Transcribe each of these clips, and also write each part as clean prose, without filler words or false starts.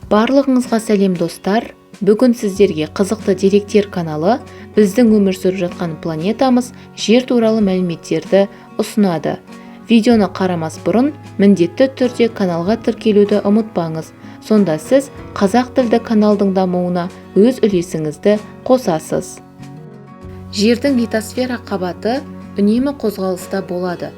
Барлығыңызға сәлем достар. Бүгін сіздерге қызықты деректер каналы біздің өмір сүріп жатқан планетамыз жер туралы мәліметтерді ұсынады. Видеоны қарамас бұрын міндетті түрде каналға тіркелуді ұмытпаңыз. Сонда сіз қазақ тілді каналдың дамуына өз үлесіңізді қосасыз. Жердің литосфера қабаты үнемі қозғалыста болады.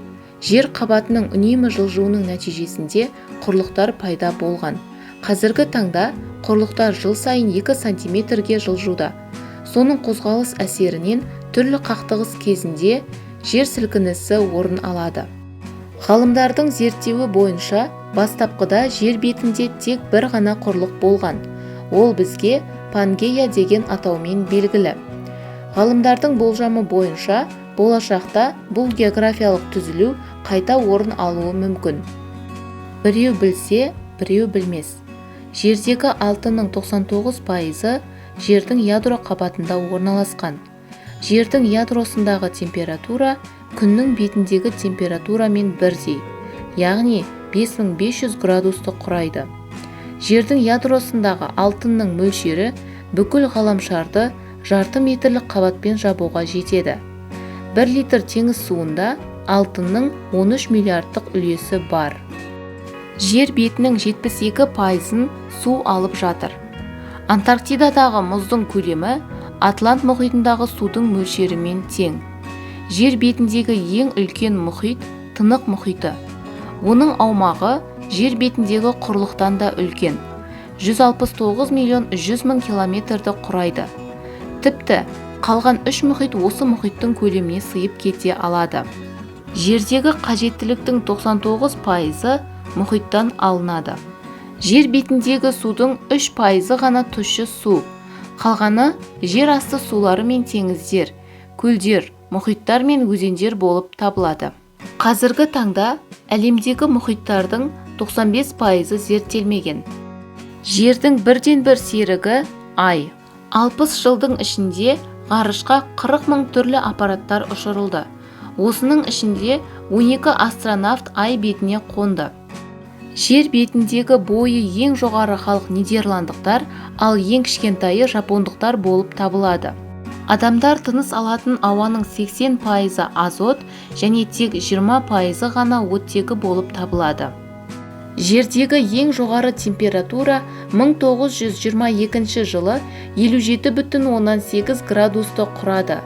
Жер қабатының үнемі жылжуының нәтижесінде құрлықтар пайда болған. Қазіргі таңда құрлықтар жыл сайын 2 сантиметрге жылжуда. Соның қозғалыс әсерінен түрлі қақтығыс кезінде жер сілкінісі орын алады. Ғалымдардың зерттеуі бойынша бастапқыда жер бетінде тек бір ғана құрлық болған. Ол бізге Пангея деген атаумен белгілі. Ғалымдардың болжамы бойынша болашақта бұл географиялық түзілу қайта орын алуы мүмкін. Біреу білсе, біреу білмес. Жердегі алтынның 99% жердің ядро қабатында орналасқан. Жердің ядросындағы температура күннің бетіндегі температурамен бірдей, яғни 5500 градусты құрайды. Жердің ядросындағы алтынның мөлшері бүкіл ғаламшарды жарты метрлік қабатпен жабуға жетеді. 1 литр теңіз суында алтынның 13 миллиардтық үлесі бар. Жер бетінің 72%-ын су алып жатыр. Антарктидадағы мұздың көлемі Атлант мұхитындағы судың мөлшерімен тең. Жер бетіндегі ең үлкен мұхит Тынық мұхиты. Оның аумағы жер бетіндегі құрлықтан да үлкен. 169 миллион 100 мың километрді құрайды. Тіпті қалған 3 мұхит осы мұхиттың көлеміне сыйып кете алады. Жердегі қажеттіліктің 99%-ы мұхиттан алынады. Жер бетіндегі судың 3%-ы ғана тұщы су. Қалғаны жер асты сулары мен теңіздер, көлдер, мұхиттар мен өзендер болып табылады. Қазіргі таңда әлемдегі мұхиттардың 95%-ы зерттелмеген. Жердің бірден-бір серігі Ай. 60 жылдың ішінде ғарышқа 40 мың түрлі аппараттар ұшырылды. Осының ішінде 12 астронавт Ай бетіне қонды. Жер бетіндегі бойы ең жоғары халық нидерландықтар, ал ең кішкентайы жапондықтар болып табылады. Адамдар тыныс алатын ауаның 80%-ы азот және тек 20%-ы ғана оттегі болып табылады. Жердегі ең жоғары температура 1922 жылы 57,8 градусты құрады.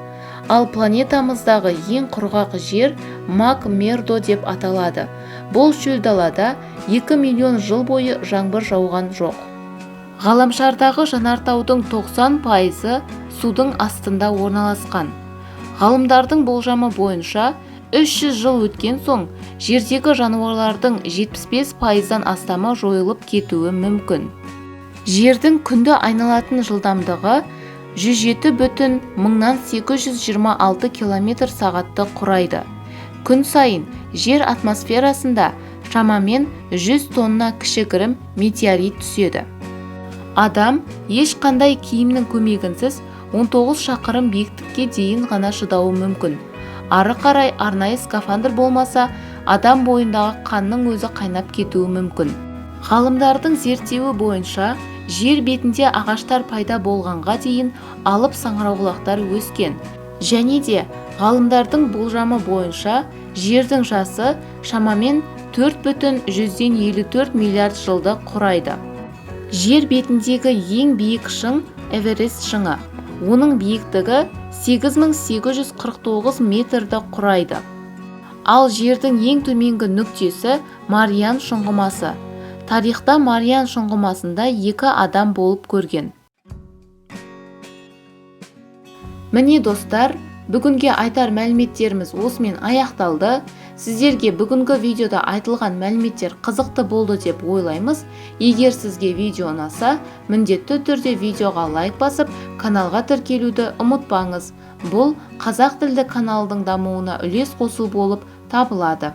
Ал планетамыздағы ең құрғақ жер Мак-Мердо деп аталады. Бұл шөл далада 2 миллион жыл бойы жаңбыр жауған жоқ. Ғаламшардағы жанартаудың 90%-ы судың астында орналасқан. Ғалымдардың болжамы бойынша 300 жыл өткен соң жердегі жануарлардың 75%-дан астамы жойылып кетуі мүмкін. Жердің күнді айналатын жылдамдығы 107,826 км сағатты құрайды. Күн сайын жер атмосферасында шамамен 100 тонна кішігірім метеорит түседі. Адам ешқандай киімнің көмегінсіз 19 шақырым биіктікке дейін ғана шыдауы мүмкін. Ары қарай арнайы скафандр болмаса, адам бойындағы қанның өзі қайнап кетуі мүмкін. Ғалымдардың зерттеуі бойынша жер бетінде ағаштар пайда болғанға дейін алып саңырауқұлақтар өскен. Және де ғалымдардың болжамы бойынша жердің жасы шамамен 4,54 миллиард жылды құрайды. Жер бетіндегі ең биік шың Эверест шыңы. Оның биіктігі 8849 метрді құрайды. Ал жердің ең төменгі нүктесі Мариан шұңғымасы. Тарихта Мариан шұңғымасында 2 адам болып көрген. Міне достар, бүгінге айтар мәліметтеріміз осымен аяқталды. Сіздерге бүгінгі видеода айтылған мәліметтер қызықты болды деп ойлаймыз. Егер сізге видео ұнаса, міндетті түрде видеоға лайк басып, каналға тіркелуді ұмытпаңыз. Бұл қазақ тілді каналдың дамуына үлес қосу болып табылады.